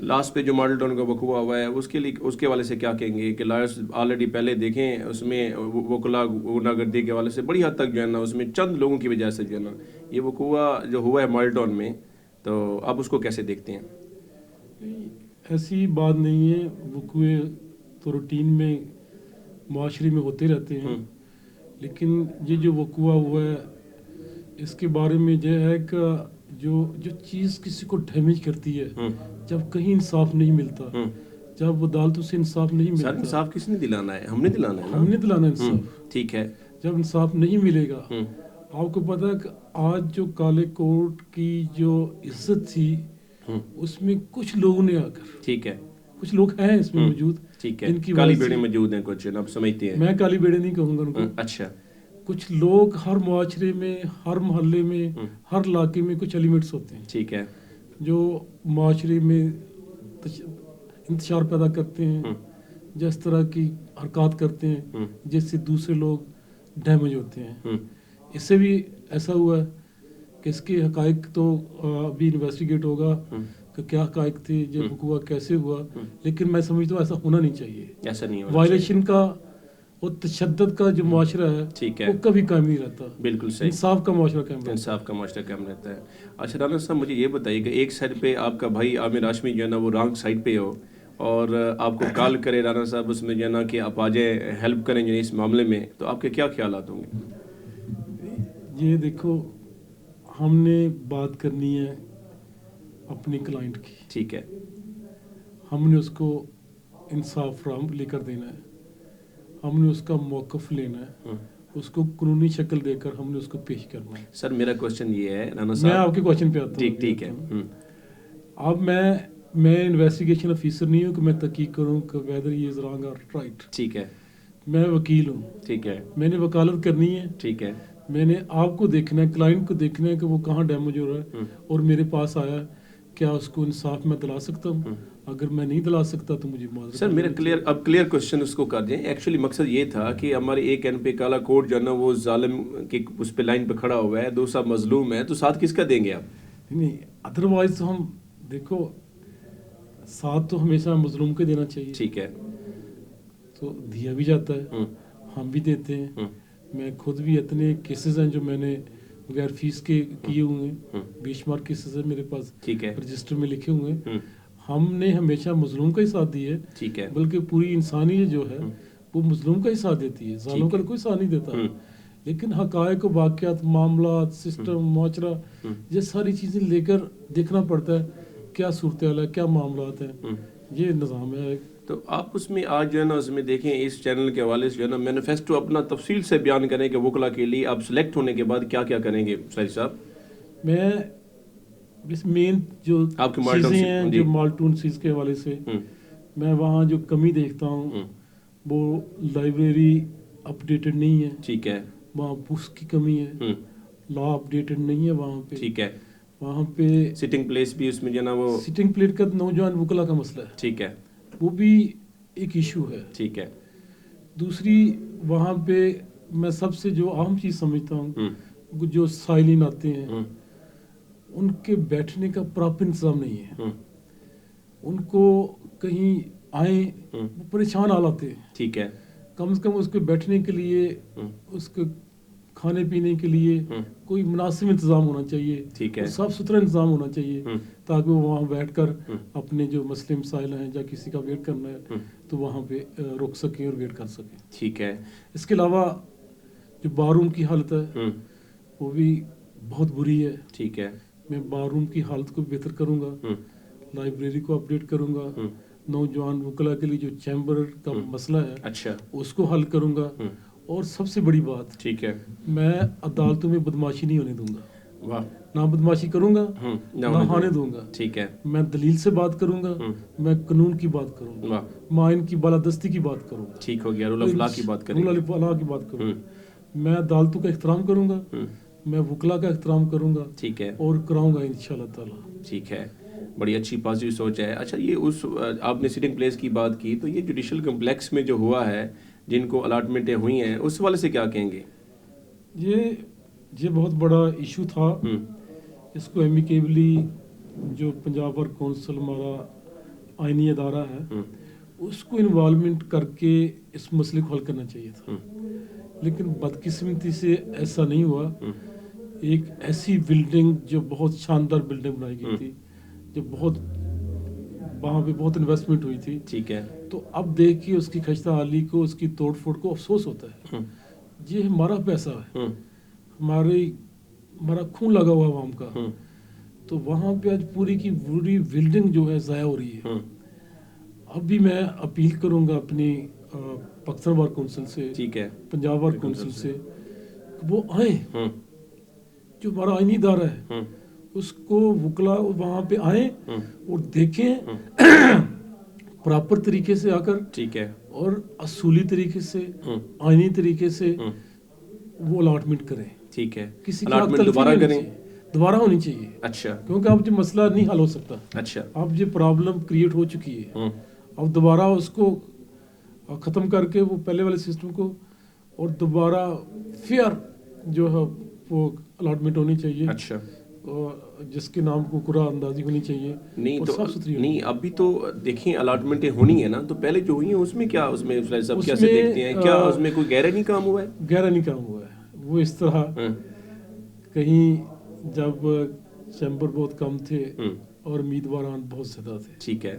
Last پہ جو model town کا وقوع ہوا ہے اس کے حوالے سے کیا کہیں گے کہ لائرز آلریڈی پہلے دیکھیں اس میں وکلا غنڈہ گردی کے حوالے سے بڑی حد تک جو ہے نا اس میں چند لوگوں کی وجہ سے جو ہے نا یہ وقوع جو ہوا ہے ماڈل ٹاؤن میں، تو آپ اس کو کیسے دیکھتے ہیں؟ ایسی بات نہیں ہے، وقوع تو روٹین میں معاشرے میں ہوتے رہتے ہیں، لیکن یہ جو وقوع ہوا ہے اس کے بارے میں یہ ہے کہ جو چیز کسی کو ڈیمیج کرتی ہے، جب کہیں انصاف نہیں ملتا، جب عدالتوں سے انصاف نہیں سر ملتا، انصاف کس نے دلانا ہے؟ ہم نے دلانا ہے نا، ہم نے دلانا انصاف، ٹھیک ہے، جب انصاف نہیں ملے گا، آپ کو پتا ہے کہ آج جو کالے کوٹ کی جو عزت تھی اس میں کچھ لوگوں نے آ کر، ٹھیک ہے، کچھ لوگ ہیں اس میں موجود، ٹھیک ہے، ان کی کالی وجہ بیڑے سے، موجود ہیں کچھ، آپ سمجھتے ہیں؟ میں کالی بیڑے نہیں کہوں گا ان کو، اچھا، کچھ لوگ ہر معاشرے میں، ہر محلے میں، ہر علاقے میں کچھ ایلیمنٹس ہوتے ہیں ٹھیک ہے، جو معاشرے میں انتشار پیدا کرتے ہیں، جس طرح کی حرکات کرتے ہیں جس سے دوسرے لوگ ڈیمیج ہوتے ہیں۔ اس سے بھی ایسا ہوا ہے کہ اس کے حقائق تو ابھی انویسٹیگیٹ ہوگا کہ کیا حقائق تھے، جب وقوع کیسے ہوا، لیکن میں سمجھتا ہوں ایسا ہونا نہیں چاہیے، ایسا نہیں ہونا وائلیشن کا اور تشدد کا جو معاشرہ ٹھیک ہے ہے، وہ کبھی قائم نہیں رہتا، بالکل صحیح، انصاف کا معاشرہ قائم رہتا ہے۔ انصاف کا معاشرہ قائم رہتا ہے۔ اچھا رانا صاحب مجھے یہ بتائیے کہ ایک سائڈ پہ آپ کا بھائی عامر ہاشمی جو ہے نا وہ رانگ سائڈ پہ ہو اور آپ کو کال کرے رانا صاحب اس میں جو ہے نا کہ آپ آ جائیں ہیلپ کریں جو اس معاملے میں، تو آپ کے کیا خیالات ہوں گے؟ یہ دیکھو، ہم نے بات کرنی ہے اپنی کلائنٹ کی، ٹھیک ہے، ہم نے اس کو انصاف فراہم لے کر دینا ہے، ہم نے اس کا موقف لینا ہے، اس کو قانونی شکل دے کر ہم نے اس کو پیش کرنا ہے۔ سر میرا کوشچن یہ ہے رانا میں صاحب، آپ کے کوشچن پہ آتا ہوں، ٹھیک ہے، اب میں انویسٹیگیشن آفیسر نہیں ہوں کہ میں تحقیق کروں کہ ویدر یہ از رانگ اور رائٹ، ٹھیک ہے، میں وکیل ہوں، ٹھیک ہے، میں نے وکالت کرنی ہے، ٹھیک ہے، میں نے آپ کو دیکھنا ہے، کلائنٹ کو دیکھنا ہے کہ وہ کہاں ڈیمیج ہو رہا ہے اور میرے پاس آیا، کیا اس کو انصاف میں دلا سکتا ہوں؟ اگر میں نہیں دلا سکتا تو مجھے معذرت۔ سر میرا کلیئر کوشچن اس کو کر دیں، ایکچولی مقصد یہ تھا کہ ہمارے ایک این پہ کالا کوٹ جو ہے نا وہ ظالم کی اس پہ لائن پہ کھڑا ہوا ہے، دوسرا مظلوم ہے، تو ساتھ کس کا دیں گے آپ؟ نہیں، ادروائز تو ہم دیکھو ساتھ تو ہمیشہ مظلوم کے دینا چاہیے، ٹھیک ہے، تو دیا بھی جاتا ہے، ہم بھی دیتے ہیں، میں خود بھی اتنے کیسز ہیں جو میں نے بغیر فیس کے کیے ہوئے ہیں، بے شمار کیسز ہیں میرے پاس، ٹھیک ہے، رجسٹر میں لکھے ہوئے ہیں، ہم نے ہمیشہ مظلوم کا ہی ساتھ دیا ہے، ٹھیک ہے، بلکہ پوری انسانیت جو ہے وہ مظلوم کا ہی ساتھ دیتی ہے، ظالم کا کوئی ساتھ نہیں دیتا، لیکن حقائق و واقعات، معاملات، سسٹم، معاشرہ، یہ ساری چیزیں لے کر دیکھنا پڑتا ہے کیا صورتحال ہے، کیا معاملات ہیں، یہ نظام ہے۔ تو آپ اس میں آج جو ہے نا اس میں دیکھیں اس چینل کے حوالے سے جو ہے نا مینیفیسٹو اپنا تفصیل سے بیان کریں کہ وکلا کے لیے آپ سلیکٹ ہونے کے بعد کیا کیا کریں گے ساری صاحب؟ میں مین جو آپ کی چیزیں ہیں جو مالٹون سیز کے حوالے سے میں وہاں جو کمی دیکھتا ہوں وہ لائبریری اپڈیٹڈ نہیں ہے، ٹھیک ہے، وہاں بکس کی کمی ہے، لا اپڈیٹڈ نہیں ہے وہاں پہ، ٹھیک ہے، وہاں پہ سٹنگ پلیس بھی اس میں جو ہے نا وہ سٹنگ پلیٹ کا نوجوان وکلا کا مسئلہ ہے، ٹھیک ہے، وہ بھی ایک ایشو ہے۔ ٹھیک ہے، دوسری وہاں پہ میں سب سے جو اہم چیز سمجھتا ہوں جو سائلین آتے ہیں ان کے بیٹھنے کا پراپر انتظام نہیں ہے، ان کو کہیں آئیں وہ پریشان حال آتے ہیں، ٹھیک ہے، کم سے کم اس کے بیٹھنے کے لیے، اس کے کھانے پینے کے لیے کوئی مناسب انتظام ہونا چاہیے، ٹھیک ہے، صاف ستھرا انتظام ہونا چاہیے تاکہ وہ وہاں بیٹھ کر اپنے جو مسئلے مسائل ہیں یا کسی کا ویٹ کرنا ہے تو وہاں پہ رک سکیں اور ویٹ کر سکیں۔ ٹھیک ہے، اس کے علاوہ جو بار روم کی حالت ہے وہ بھی بہت بری ہے، ٹھیک ہے، میں بار روم کی حالت کو بہتر کروں گا، لائبریری کو اپڈیٹ کروں گا، نوجوان وکلا کے لیے جو چیمبر کا مسئلہ ہے اچھا، اس کو حل کروں گا، اور سب سے بڑی بات ٹھیک ہے، میں عدالتوں میں بدماشی نہیں ہونے دوں گا، واہ، نہ بدماشی کروں گا نہ ہونے دوں گا، ٹھیک ہے، میں دلیل سے بات کروں گا، میں قانون کی بات کروں گا، واہ، معین کی بالادستی کی بات کروں گا، ٹھیک ہو گیا، رول آف لا کی بات کریں، رول آف لا کی بات کروں گا، میں عدالتوں کا احترام کروں گا، میں وکلا کا احترام کروں گا، ٹھیک ہے، اور کراؤں گا انشاءاللہ تعالی۔ ٹھیک ہے، بڑی اچھی پازیٹیو سوچ ہے۔ اچھا یہ اس آپ نے سٹنگ پلیس کی بات کی، تو یہ جوڈیشل کمپلیکس میں جو ہوا ہے جن کو الاٹمنٹیں ہوئی ہیں اس والے سے کیا کہیں گے؟ یہ بہت بڑا ایشو تھا، اس کو ایمیکیبلی جو پنجاب بار کونسل ہمارا آئینی ادارہ ہے اس کو انوالومنٹ کر کے اس مسئلے کو حل کرنا چاہیے تھا، لیکن بدقسمتی سے ایسا نہیں ہوا. ایک ایسی بلڈنگ جو بہت شاندار بلڈنگ بنائی گئی تھی، جو بہت وہاں پہ بہت انویسٹمنٹ ہوئی تھی، ٹھیک ہے. تو اب دیکھ کے اس کی خستہ حالی کو، اس کی توڑ پھوڑ کو افسوس ہوتا ہے. یہ ہمارا پیسہ ہے، ہمارا خون لگا ہوا عوام کا، تو وہاں پہ آج پوری کی پوری بلڈنگ جو ہے ضائع ہو رہی ہے. اب بھی میں اپیل کروں گا اپنی پاکستان بار کونسل سے، ٹھیک ہے، پنجاب بار کونسل سے، کہ وہ آئیں، جو ہمارا آئینی ادارہ ہے اس کو وکلا وہاں پہ آئیں اور دیکھیں پراپر طریقے سے آ کر، ٹھیک ہے، اور اصولی طریقے سے، آئینی طریقے سے وہ الاٹمنٹ کریں. ٹھیک ہے، کسی کی الاٹمنٹ دوبارہ کریں، دوبارہ ہونی چاہیے. اچھا، کیونکہ اب یہ مسئلہ نہیں حل ہو سکتا. اچھا، اب یہ پرابلم کریٹ ہو چکی ہے. اب دوبارہ اس کو ختم کر کے وہ پہلے والے سسٹم کو، اور دوبارہ فیئر جو ہے وہ الاٹمنٹ ہونی چاہیے. اچھا، جس کے نام کو قرآن اندازی ہونی چاہیے، نہیں اور تو صاف ستھری نہیں ابھی تو دیکھیں الاٹمنٹیں ہونی ہے نا، تو پہلے جو ہوئی ہیں اس میں کیا، اس میں سب کیسے دیکھتے ہیں، کیا اس میں کوئی گہرا نہیں کام ہوا ہے؟ گہرا نہیں کام ہوا ہے. وہ اس طرح کہیں جب چیمبر بہت کم تھے اور امیدواران بہت زیادہ تھے، ٹھیک ہے،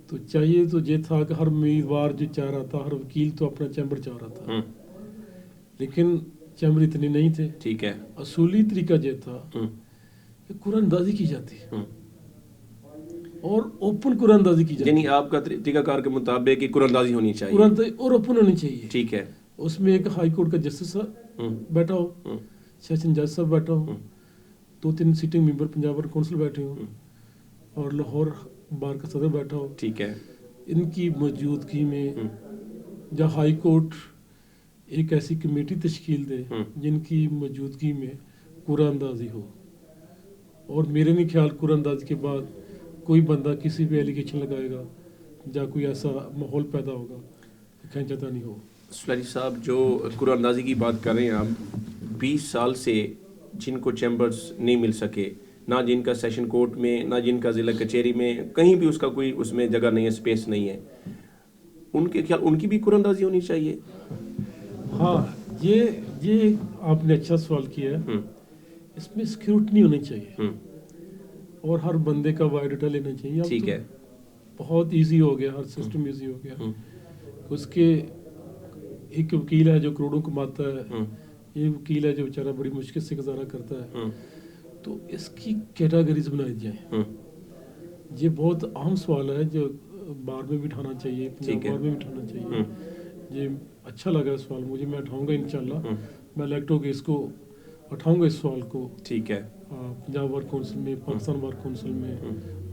تو چاہیے تو یہ تھا کہ ہر امیدوار جو چاہ رہا تھا، ہر وکیل تو اپنا چیمبر چاہ رہا تھا، لیکن چیمبر اتنے نہیں تھے. ٹھیک ہے، اصولی طریقہ یہ تھا کہ قرآن اندازی کی جاتی اور اوپن قرآن اندازی کی جاتی. یعنی آپ کا طریقہ کار کے مطابق قرآن اندازی ہونی چاہیے، قرآن اور اوپن ہونی چاہیے. ٹھیک ہے، اس میں ایک ہائی کورٹ کا جسٹس بیٹھا ہو، سیشن جج صاحب بیٹھا ہو، 2-3 سیٹنگ ممبر پنجاب بار کونسل بیٹھے ہوں، اور لاہور بار کا صدر بیٹھا ہو. ٹھیک ہے، ان کی موجودگی میں یا ہائی کورٹ ایک ایسی کمیٹی تشکیل دے جن کی موجودگی میں قرآن اندازی ہو. اور میرے نہیں خیال قرآن اندازی کے بعد کوئی بندہ کسی بھی ایلیگیشن لگائے گا یا کوئی ایسا ماحول پیدا ہوگا کہ کھینچاتا نہیں ہو. سلاری صاحب جو قرآن اندازی کی بات کر رہے ہیں آپ، 20 سال سے جن کو چیمبرز نہیں مل سکے، نہ جن کا سیشن کورٹ میں، نہ جن کا ضلع کچہری میں، کہیں بھی اس کا کوئی اس میں جگہ نہیں ہے، اسپیس نہیں ہے، ان کے خیال ان کی بھی قرآن اندازی ہونی چاہیے. ہاں، یہ آپ نے اچھا سوال کیا ہے. اس میں اسکروٹنی ہونی چاہیے اور ہر بندے کا بایو ڈیٹا لینا چاہیے. ٹھیک ہے، بہت ایزی ہو گیا، ہر سسٹم ایزی ہو گیا. اس کے ایک وکیل ہے جو کروڑوں کماتا ہے، یہ وکیل ہے جو بیچارہ بڑی مشکل سے گزارا کرتا ہے، تو اس کی کیٹاگریز بنائی جائیں. یہ بہت اہم سوال ہے جو بار میں بھی اٹھانا چاہیے، پنجاب بار میں بھی اٹھانا چاہیے. یہ اچھا لگا سوال مجھے، میں اٹھاؤں گا انشاءاللہ. میں الیکٹ ہو کے اس کو اٹھاؤں گا اس سوال کو. ٹھیک ہے، پنجاب بار کونسل میں، پاکستان بار کونسل میں،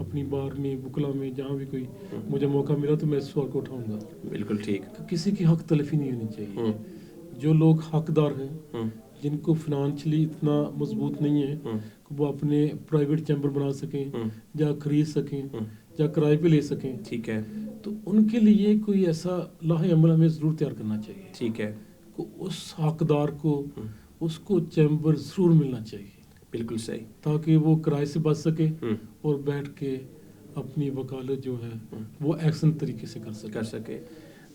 اپنی بار میں، وکلا میں، جہاں بھی کوئی مجھے موقع ملا تو میں اس سوال کو اٹھاؤں گا. بالکل ٹھیک. کسی کی حق تلفی نہیں ہونی چاہیے. جو لوگ حقدار ہیں، جن کو فنانشلی اتنا مضبوط نہیں ہے کہ وہ اپنے پرائیویٹ چیمبر بنا سکیں یا خرید سکیں یا کرائے پہ لے سکیں، ٹھیک ہے، تو ان کے لیے کوئی ایسا لاہ عمل ہمیں ضرور تیار کرنا چاہیے. ٹھیک ہے، کہ اس حقدار کو اس کو چیمبر ضرور ملنا چاہیے، بالکل صحیح، تاکہ وہ کرائے سے بچ سکے اور بیٹھ کے اپنی وکالت جو ہے وہ ایکشن طریقے سے کر سکے.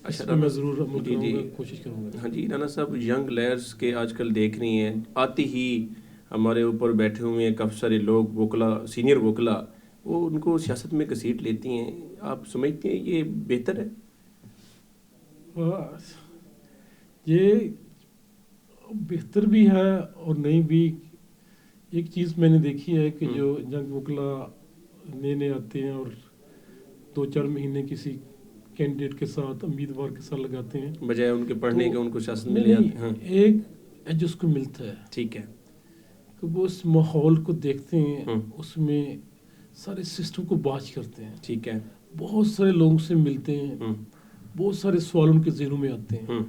اچھا، میں ضرور عمل کروں گا، کوشش کروں گا. ہاں جی رانا صاحب، ینگ لیئرس کے آج کل دیکھ رہی ہیں، آتے ہی ہمارے اوپر بیٹھے ہوئے ہیں کافی سارے لوگ، وکلا، سینئر وکلا، وہ ان کو سیاست میں گھسیٹ لیتی ہیں. آپ سمجھتے ہیں یہ بہتر ہے؟ یہ بہتر بھی ہے اور نہیں بھی. ایک چیز میں نے دیکھی ہے کہ جو ینگ وکلا نئے آتے ہیں اور 2-4 مہینے کسی کینڈیڈیٹ کے ساتھ، امیدوار کے ساتھ لگاتے ہیں، بجائے ان کے پڑھنے کے ان کو سیاست میں لے آتے ہیں. ایک ایج اس کو ملتا ہے، ٹھیک ہے، کہ وہ اس ماحول کو دیکھتے ہیں، اس میں سارے سسٹم کو واچ کرتے ہیں. ٹھیک ہے، بہت سارے لوگوں سے ملتے ہیں، بہت سارے سوال ان کے ذہنوں میں آتے ہیں.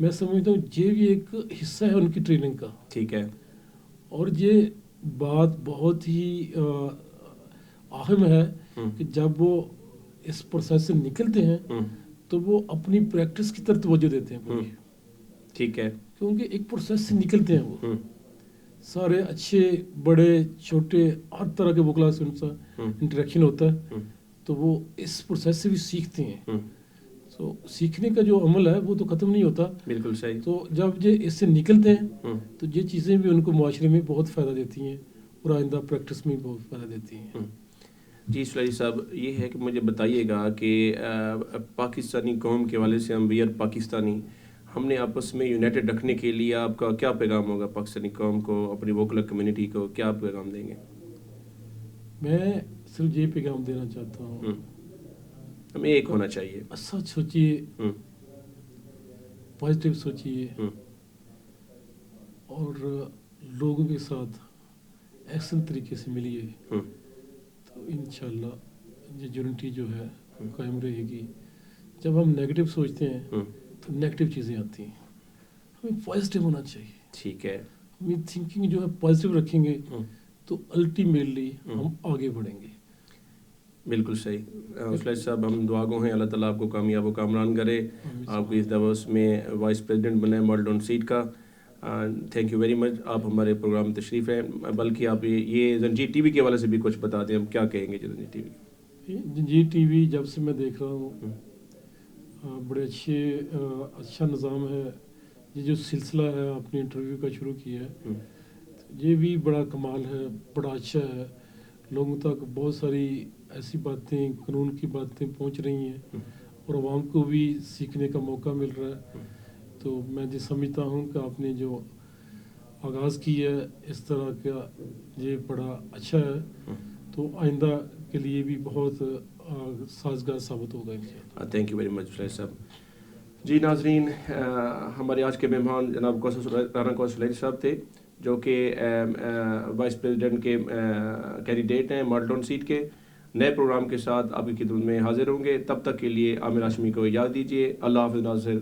میں سمجھتا ہوں یہ بھی ایک حصہ ہے ان کی ٹریننگ کا. ٹھیک ہے، اور یہ بات بہت ہی اہم ہے کہ جب وہ اس پروسیس سے نکلتے ہیں تو وہ اپنی پریکٹس کی طرف توجہ دیتے ہیں پوری. ٹھیک ہے، کیونکہ ایک پروسیس سے نکلتے ہیں وہ سارے، اچھے بڑے چھوٹے ہر طرح کے وکلا سے ان سے انٹریکشن ہوتا ہے. تو وہ اس پروسیس سے بھی سیکھتے ہیں. تو سیکھنے کا جو عمل ہے وہ تو ختم نہیں ہوتا. بالکل صحیح. تو جب یہ اس سے نکلتے ہیں تو یہ چیزیں بھی ان کو معاشرے میں بہت فائدہ دیتی ہیں اور آئندہ پریکٹس میں بہت فائدہ دیتی ہیں. جی سلائی صاحب، یہ ہے کہ مجھے بتائیے گا کہ پاکستانی قوم کے والے سے ہم وی آر پاکستانی، ہم نے آپس میں یونائٹڈ رکھنے کے لیے آپ کا کیا پیغام ہوگا پاکستانی قوم کو، اپنی ووکل کمیونٹی کو کیا پیغام دیں گے؟ میں صرف یہ پیغام دینا چاہتا ہوں، ہمیں ایک ہونا چاہیے. اچھا سوچیے، پازیٹیو سوچیے اور لوگوں کے ساتھ احسن طریقے سے ملیے، تو انشاءاللہ یہ یونٹی جو ہے قائم رہے گی. جب ہم نیگیٹو سوچتے ہیں تو نیگیٹو چیزیں آتی ہیں. ہمیں پازیٹیو ہونا چاہیے. ٹھیک ہے. ہمیں تھنکنگ جو ہے پازیٹیو رکھیں گے تو الٹیمیٹلی ہم آگے بڑھیں گے. بالکل صحیح. اسلائی صاحب، ہم دعا گو ہیں اللہ تعالیٰ آپ کو کامیاب و کامران کرے، آپ کو اس دورس میں وائس پریزیڈنٹ بنائے ماڈل ٹاؤن سیٹ کا. Thank you very much. آپ ہمارے پروگرام تشریف ہیں، بلکہ آپ یہ زنجیر ٹی وی کے حوالے سے بھی کچھ بتا دیں، ہم کیا کہیں گے زنجیر ٹی وی؟ زنجیر ٹی وی جب سے میں دیکھ رہا ہوں بڑے اچھا نظام ہے. یہ جو سلسلہ ہے آپ نے انٹرویو کا شروع کیا ہے، یہ بھی بڑا کمال ہے، بڑا اچھا ہے. لوگوں تک بہت ساری ایسی باتیں، قانون کی باتیں پہنچ رہی ہیں اور عوام کو بھی سیکھنے کا موقع مل رہا ہے. تو میں یہ سمجھتا ہوں کہ آپ نے جو آغاز کی ہے اس طرح کا یہ بڑا اچھا ہے، تو آئندہ کے لیے بھی بہت سازگار ثابت ہوگا انشاءاللہ. تھینک یو ویری مچ اسلائی صاحب. جی ناظرین، ہمارے آج کے مہمان جناب رانا کوثر سلیری صاحب تھے، جو کہ وائس پریزیڈنٹ کے کینڈیڈیٹ ہیں ماڈل ٹاؤن سیٹ کے. نئے پروگرام کے ساتھ آپ کی خدمت میں حاضر ہوں گے. تب تک کے لیے عامر ہاشمی کو اجازت دیجیے. اللہ حافظ ناظرین.